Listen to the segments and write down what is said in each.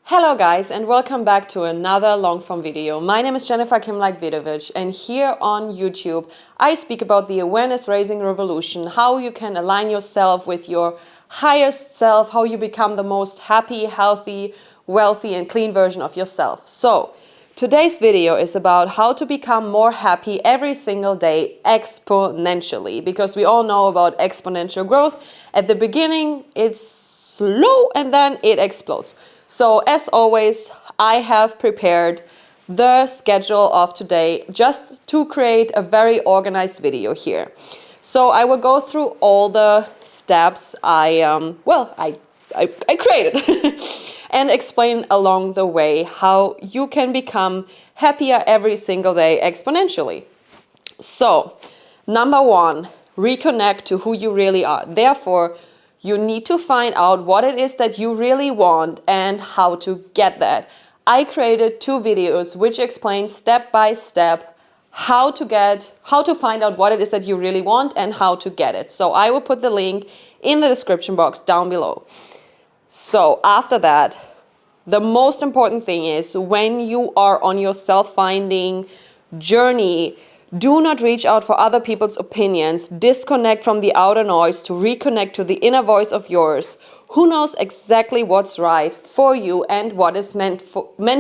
Hello guys, and welcome back to another long-form video. My name is Jennifer Kimlike-Vidovich, and here on YouTube I speak about the awareness-raising revolution, how you can align yourself with your highest self, how you become the most happy, healthy, wealthy and clean version of yourself. So today's video is about how to become more happy every single day exponentially, because we all know about exponential growth. At the beginning it's slow and then it explodes. So as always, I have prepared the schedule of today just to create a very organized video here. So I will go through all the steps I created and explain along the way how you can become happier every single day exponentially. So, number one, reconnect to who you really are. Therefore, you need to find out what it is that you really want and how to get that. I created 2 videos which explain step by step how to find out what it is that you really want and how to get it. So I will put the link in the description box down below. So after that, the most important thing is when you are on your self-finding journey, do not reach out for other people's opinions. Disconnect from the outer noise to reconnect to the inner voice of yours, who knows exactly what's right for you and what is meant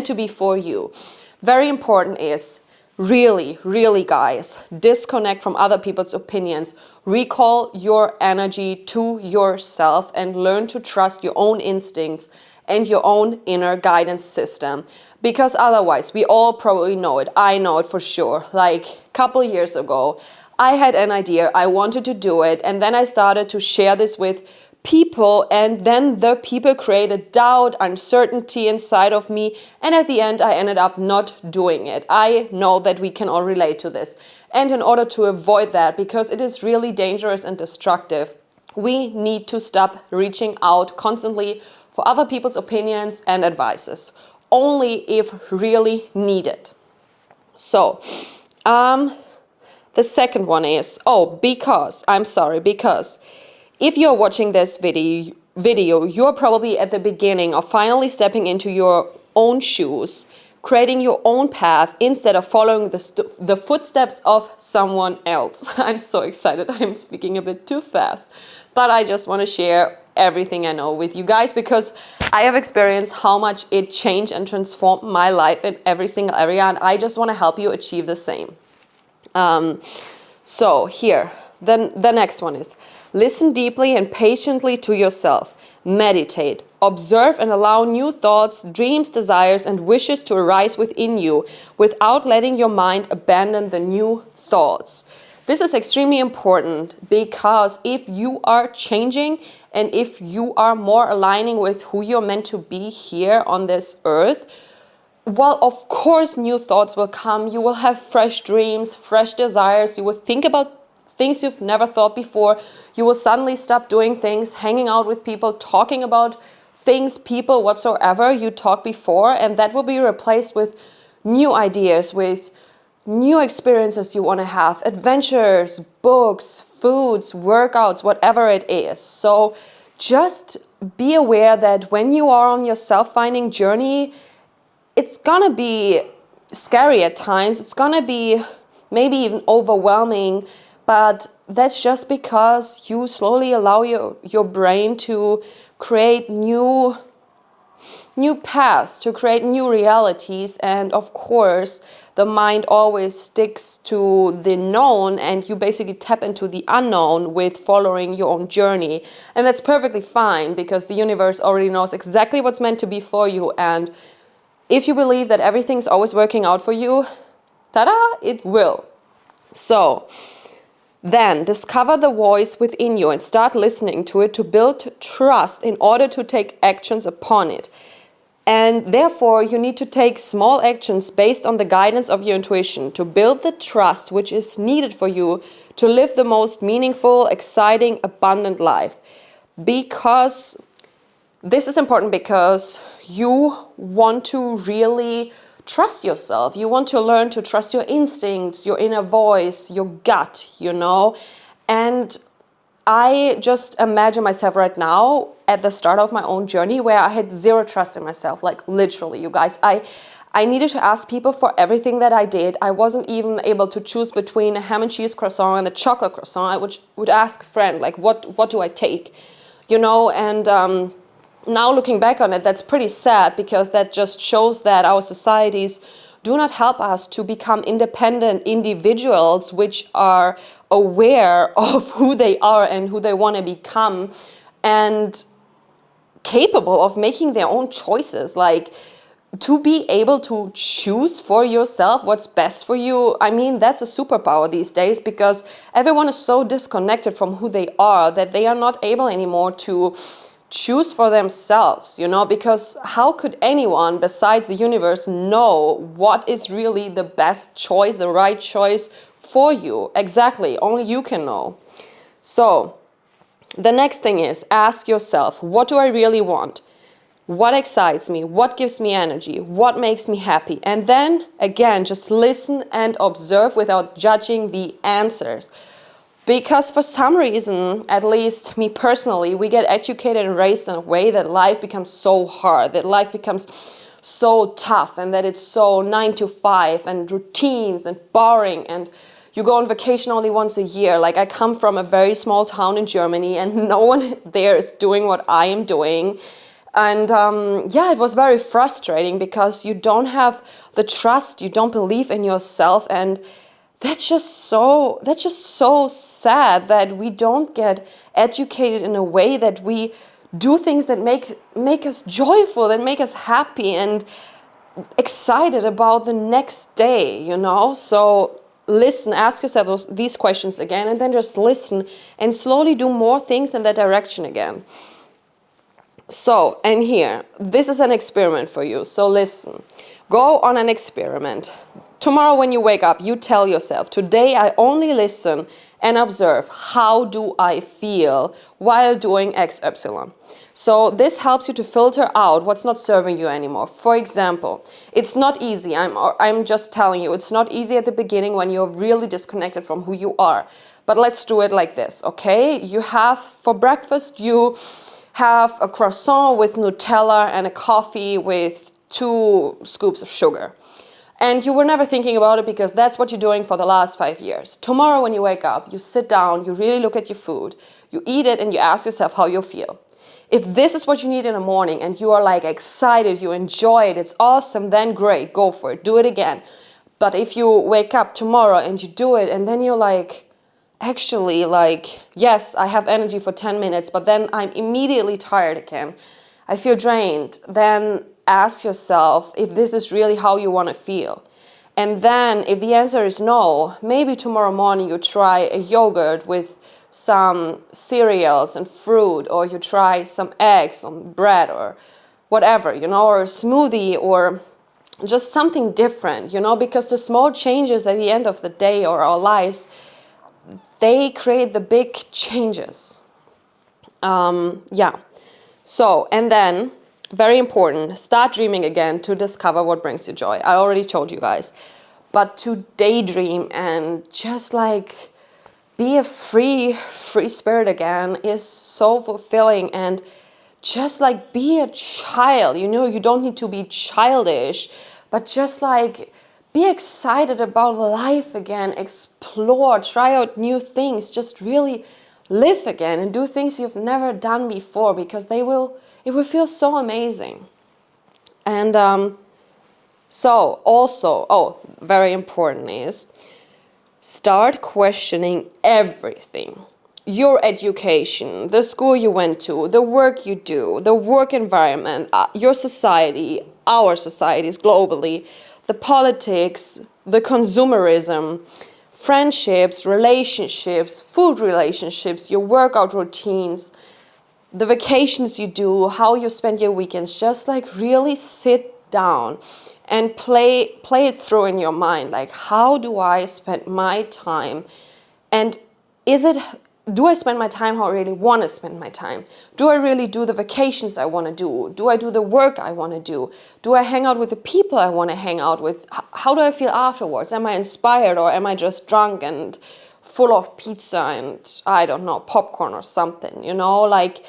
to be for you. Very important is really guys, disconnect from other people's opinions. Recall your energy to yourself and learn to trust your own instincts and your own inner guidance system. Because otherwise, we all probably know it. I know it for sure. Like a couple years ago, I had an idea, I wanted to do it, and then I started to share this with people, and then the people created doubt, uncertainty inside of me, and at the end I ended up not doing it. I know that we can all relate to this. And in order to avoid that, because it is really dangerous and destructive, we need to stop reaching out constantly for other people's opinions and advices. Only if really needed. So, the second one is, because if you're watching this video, you're probably at the beginning of finally stepping into your own shoes, creating your own path instead of following the footsteps of someone else. I'm so excited. I'm speaking a bit too fast, but I just want to share everything I know with you guys because I have experienced how much it changed and transformed my life in every single area, and I just want to help you achieve the same. So here, then the next one is listen deeply and patiently to yourself. Meditate, observe and allow new thoughts, dreams, desires and wishes to arise within you without letting your mind abandon the new thoughts. This is extremely important because if you are changing and if you are more aligning with who you're meant to be here on this earth, well, of course, new thoughts will come. You will have fresh dreams, fresh desires. You will think about things you've never thought before. You will suddenly stop doing things, hanging out with people, talking about things, people, whatsoever you talked before, and that will be replaced with new ideas, with new experiences you want to have, adventures, books, foods, workouts, whatever it is. So just be aware that when you are on your self-finding journey, it's gonna be scary at times. It's gonna be maybe even overwhelming, but that's just because you slowly allow your brain to create new paths, to create new realities. And of course, the mind always sticks to the known, and you basically tap into the unknown with following your own journey. And that's perfectly fine because the universe already knows exactly what's meant to be for you. And if you believe that everything's always working out for you, ta-da, it will. So then discover the voice within you and start listening to it to build trust in order to take actions upon it. And therefore, you need to take small actions based on the guidance of your intuition to build the trust which is needed for you to live the most meaningful, exciting, abundant life. Because this is important because you want to really trust yourself. You want to learn to trust your instincts, your inner voice, your gut, And I just imagine myself right now at the start of my own journey where I had zero trust in myself, like literally, you guys. I needed to ask people for everything that I did. I wasn't even able to choose between a ham and cheese croissant and a chocolate croissant. I would ask a friend, like, what do I take? You know, and now looking back on it, that's pretty sad, because that just shows that our societies do not help us to become independent individuals which are aware of who they are and who they want to become, and capable of making their own choices. Like, to be able to choose for yourself what's best for you, I mean, that's a superpower these days, because everyone is so disconnected from who they are that they are not able anymore to choose for themselves, you know, because how could anyone besides the universe know what is really the best choice, the right choice for you? Exactly, only you can know. So the next thing is, ask yourself, what do I really want? What excites me? What gives me energy? What makes me happy? And then again, just listen and observe without judging the answers. Because for some reason, at least me personally, we get educated and raised in a way that life becomes so hard, that life becomes so tough, and that it's so 9 to 5 and routines and boring, and you go on vacation only once a year. Like, I come from a very small town in Germany and no one there is doing what I am doing. And yeah, it was very frustrating because you don't have the trust, you don't believe in yourself, and that's just so sad that we don't get educated in a way that we do things that make us joyful, that make us happy and excited about the next day, you know? So listen, ask yourself these questions again, and then just listen and slowly do more things in that direction again. So, and here, this is an experiment for you. So listen, go on an experiment. Tomorrow when you wake up, you tell yourself, today I only listen and observe how do I feel while doing XY. So this helps you to filter out what's not serving you anymore. For example, it's not easy. I'm just telling you, it's not easy at the beginning when you're really disconnected from who you are. But let's do it like this, okay? You have, for breakfast, you have a croissant with Nutella and a coffee with 2 scoops of sugar. And you were never thinking about it because that's what you're doing for the last 5 years. Tomorrow when you wake up, you sit down, you really look at your food, you eat it, and you ask yourself how you feel. If this is what you need in the morning and you are like excited, you enjoy it, it's awesome, then great, go for it, do it again. But if you wake up tomorrow and you do it and then you're like, actually, like, yes, I have energy for 10 minutes, but then I'm immediately tired again, I feel drained, then ask yourself if this is really how you want to feel. And then if the answer is no, maybe tomorrow morning you try a yogurt with some cereals and fruit, or you try some eggs on bread or whatever, you know, or a smoothie, or just something different, you know, because the small changes at the end of the day or our lives, they create the big changes. Yeah. So, and then, very important, start dreaming again to discover what brings you joy. I already told you guys. But to daydream and just like be a free spirit again is so fulfilling. And just like be a child, you know, you don't need to be childish, but just like be excited about life again, explore, try out new things, just really live again and do things you've never done before, because it will feel so amazing. And so also, very important is start questioning everything. Your education, the school you went to, the work you do, the work environment, your society, our societies globally, the politics, the consumerism, friendships, relationships, food relationships, your workout routines, the vacations you do, how you spend your weekends. Just like really sit down and play it through in your mind. Like, how do I spend my time? And do I spend my time how I really want to spend my time? Do I really do the vacations I want to do? Do I do the work I want to do? Do I hang out with the people I want to hang out with? How do I feel afterwards? Am I inspired, or am I just drunk and full of pizza and, I don't know, popcorn or something, you know? Like,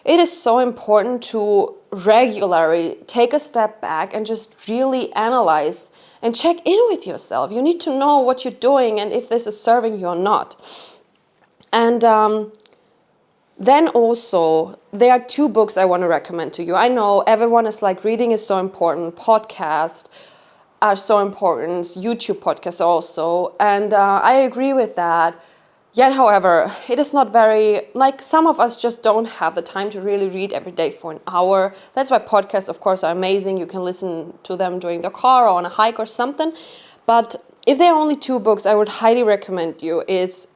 it is so important to regularly take a step back and just really analyze and check in with yourself. You need to know what you're doing and if this is serving you or not. And then also, there are 2 books I want to recommend to you. I know everyone is like, reading is so important, podcasts are so important, YouTube podcasts also, and I agree with that. Yet, however, it is not very, like, some of us just don't have the time to really read every day for an hour. That's why podcasts, of course, are amazing. You can listen to them during the car or on a hike or something. But if there are only 2 books, I would highly recommend you. It's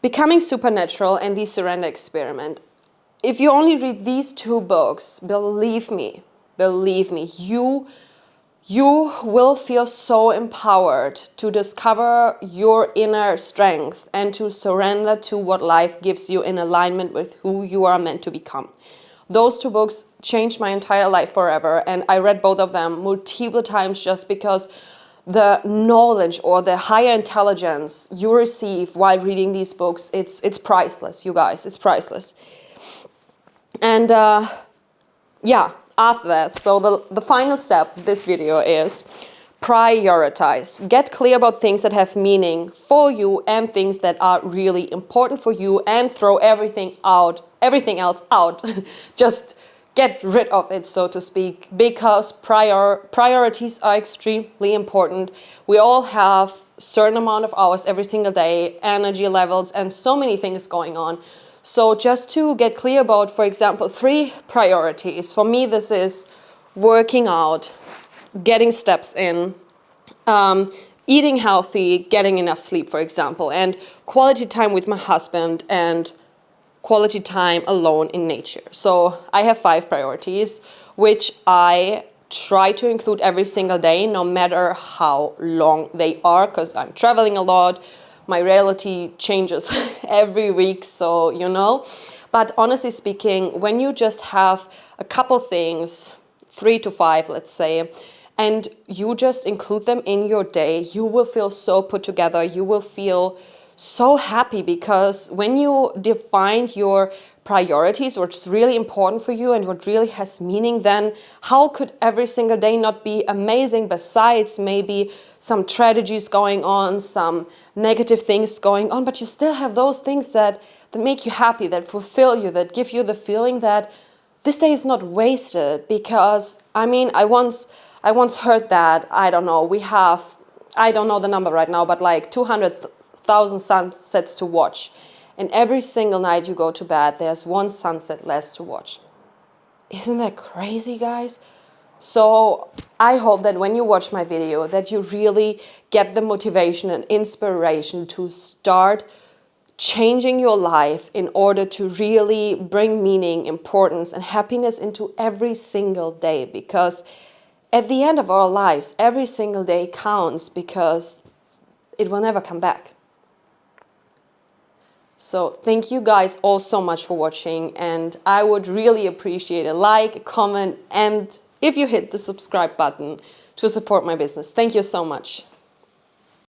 Becoming Supernatural and The Surrender Experiment. If you only read these 2 books, believe me, you will feel so empowered to discover your inner strength and to surrender to what life gives you in alignment with who you are meant to become. Those 2 books changed my entire life forever, and I read both of them multiple times just because the knowledge or the higher intelligence you receive while reading these books, it's priceless, you guys, it's priceless. And after that, so the final step of this video is prioritize. Get clear about things that have meaning for you and things that are really important for you, and throw everything else out. Just get rid of it, so to speak, because priorities are extremely important. We all have a certain amount of hours every single day, energy levels, and so many things going on. So just to get clear about, for example, 3 priorities. For me, this is working out, getting steps in, eating healthy, getting enough sleep, for example, and quality time with my husband, and quality time alone in nature. So I have 5 priorities, which I try to include every single day, no matter how long they are, because I'm traveling a lot. My reality changes every week, so you know. But honestly speaking, when you just have a couple things, 3 to 5, let's say, and you just include them in your day, you will feel so put together. You will feel so happy, because when you define your priorities, what's really important for you and what really has meaning, then how could every single day not be amazing, besides maybe some tragedies going on, some negative things going on, but you still have those things that make you happy, that fulfill you, that give you the feeling that this day is not wasted. Because I mean, I once heard that, I don't know the number right now, but like 200,000 sunsets to watch. And every single night you go to bed, there's 1 sunset less to watch. Isn't that crazy, guys? So I hope that when you watch my video, that you really get the motivation and inspiration to start changing your life in order to really bring meaning, importance, and happiness into every single day. Because at the end of our lives, every single day counts, because it will never come back. So thank you guys all so much for watching, and I would really appreciate a like, a comment, and if you hit the subscribe button to support my business. Thank you so much.